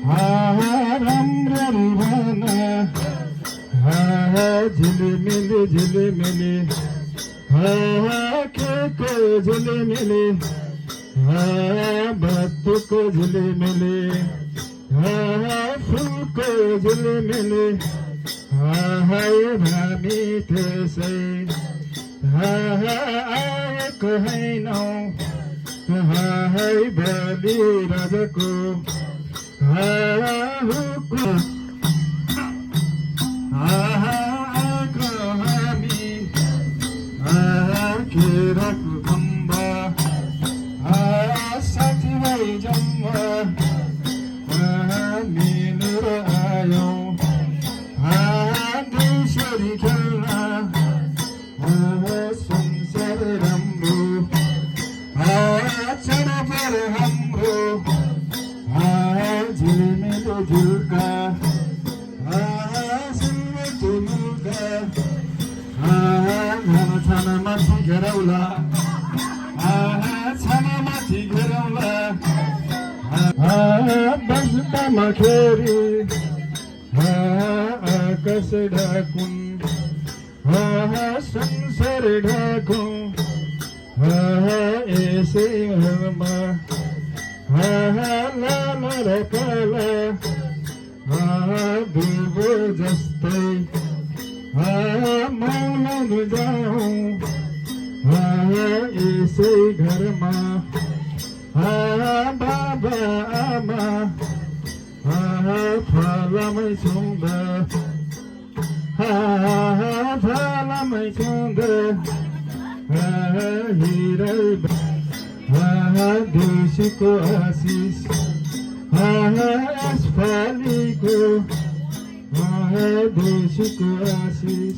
राम्रो भन झिलिमिली झिलिमिली के को झिलिमिली बत्तीको झिलिमिली फुलको झिलिमिली हामी त्यसै आएको हैनौ बलि राजाको आएको हामी केराको खम्बा साथीभाइ जम्मा मिलेर आयौँ देशरी खेल्न संसार राम्रो चढपर हाम्रो झिलिमिली झुल्का सिलवटी मुल्का छानामाथि घेरौला छानामाथि घेरौला बस्दामा खेरी आकाश ढाकुन् संसार ढाकुँ यसै घरमा लामा र काला ध्रुव जस्तै मौलाउनु जाउँ यसै घरमा बाबा आमा फलामै छुँदा फलामै छुँदा हिरै देउसीको आशिष यसपालिको देउसीको आशिष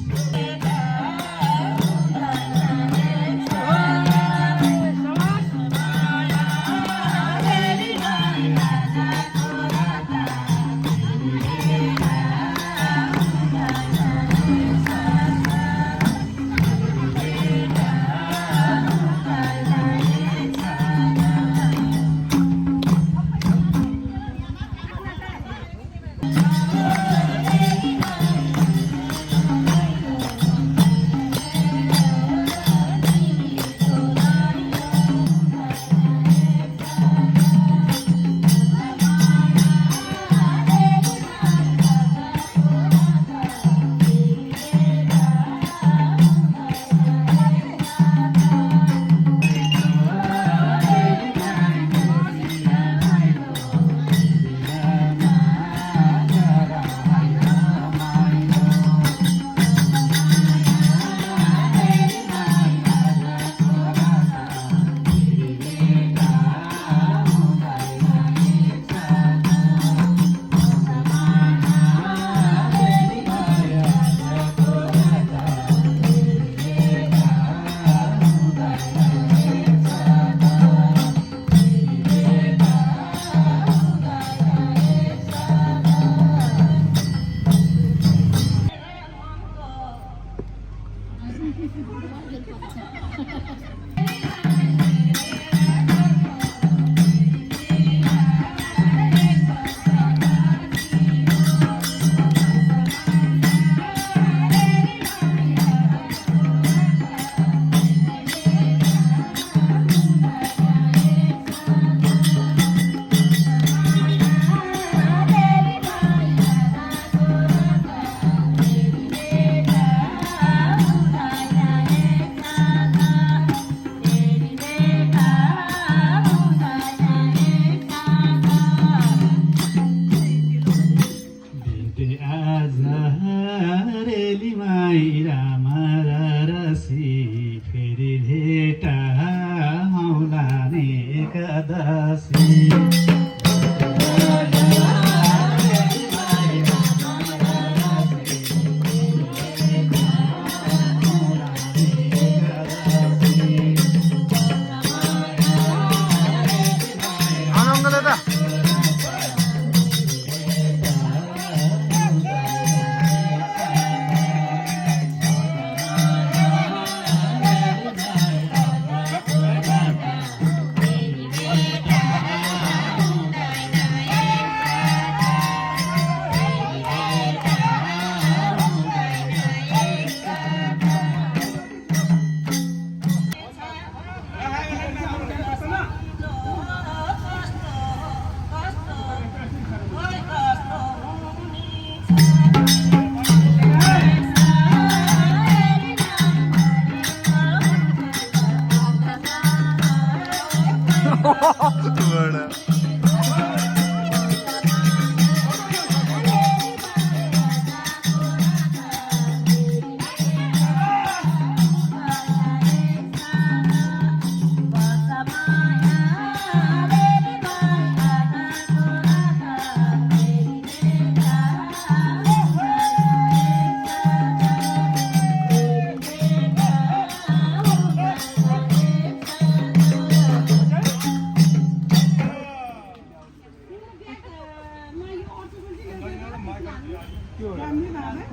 राम्रो भएन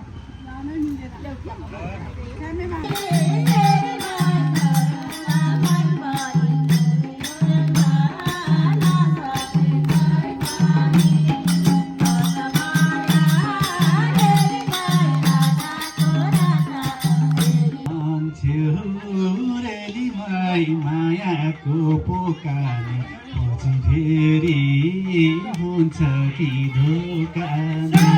लानै मिलेन राम्रो मायाको पोकाले पछि फेरि हुन्छ कि धोकाले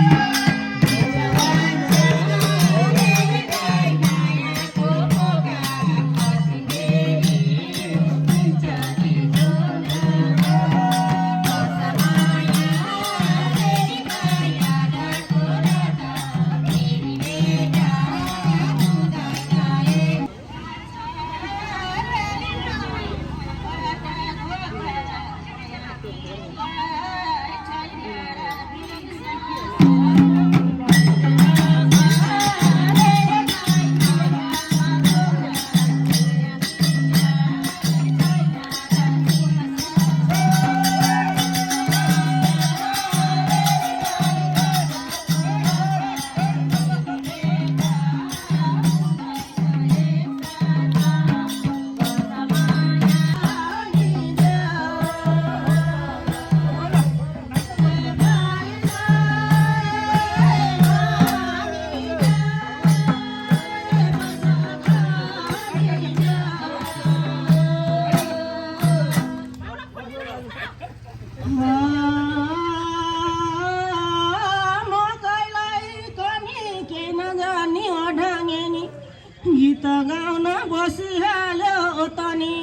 गीत गाउन बसिहाल्यो तनी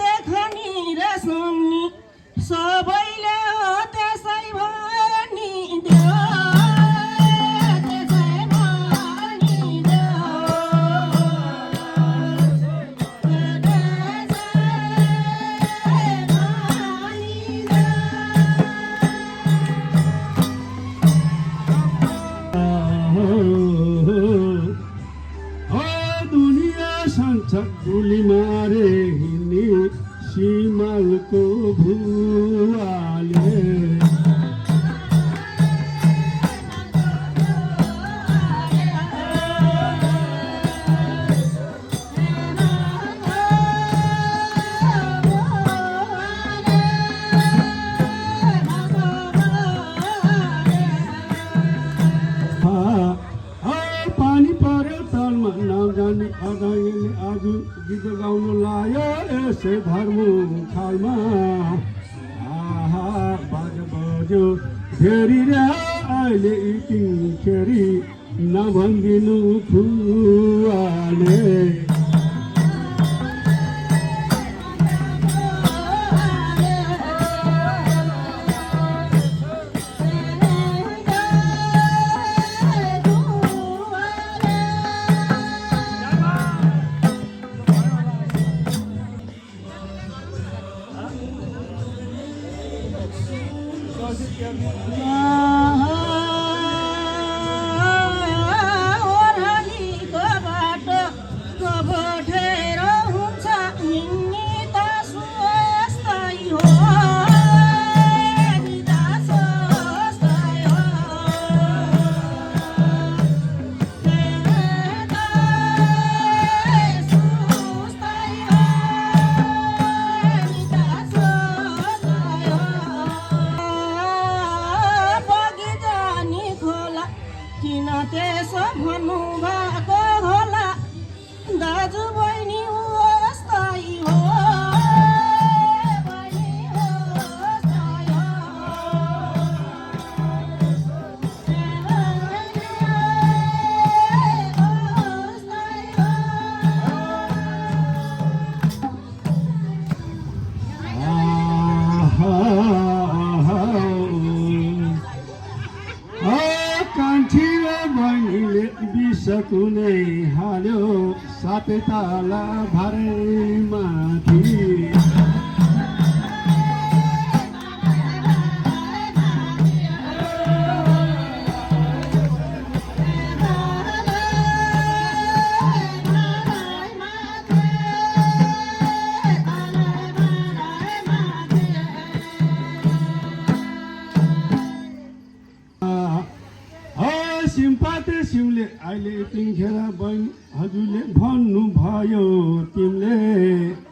देखनी र सुन्नी सबैले हो त्यसै भनिदेऊ त्यसै भनिदेऊ गुली मारे हिँड्ने सिमलको भुवाले पानी पर्यो तलमा नजाने अदाइले आज गीत गाउनु लायो यसै धर्म खालमा आहा बाज बज्यो फेरि र अहिले खेरी नभनिदिनु फुवाले ओह्रालीको बाटो कबोठेर हुन्छ हिँड्ने त स्वास्थ्य हो नि त स्वास्थ्य हो किन त्यसो भन्नु भएको होला दाजु बहिनी अस्थायी हो बहिनी अस्थायी कान्छी र बहिनीले बिसकुनै हाल्यो सातै ताला भारै माथि सिमपाते सिमले अहिले तिनखेर बहिनी हजुरले भन्नुभयो तिमीले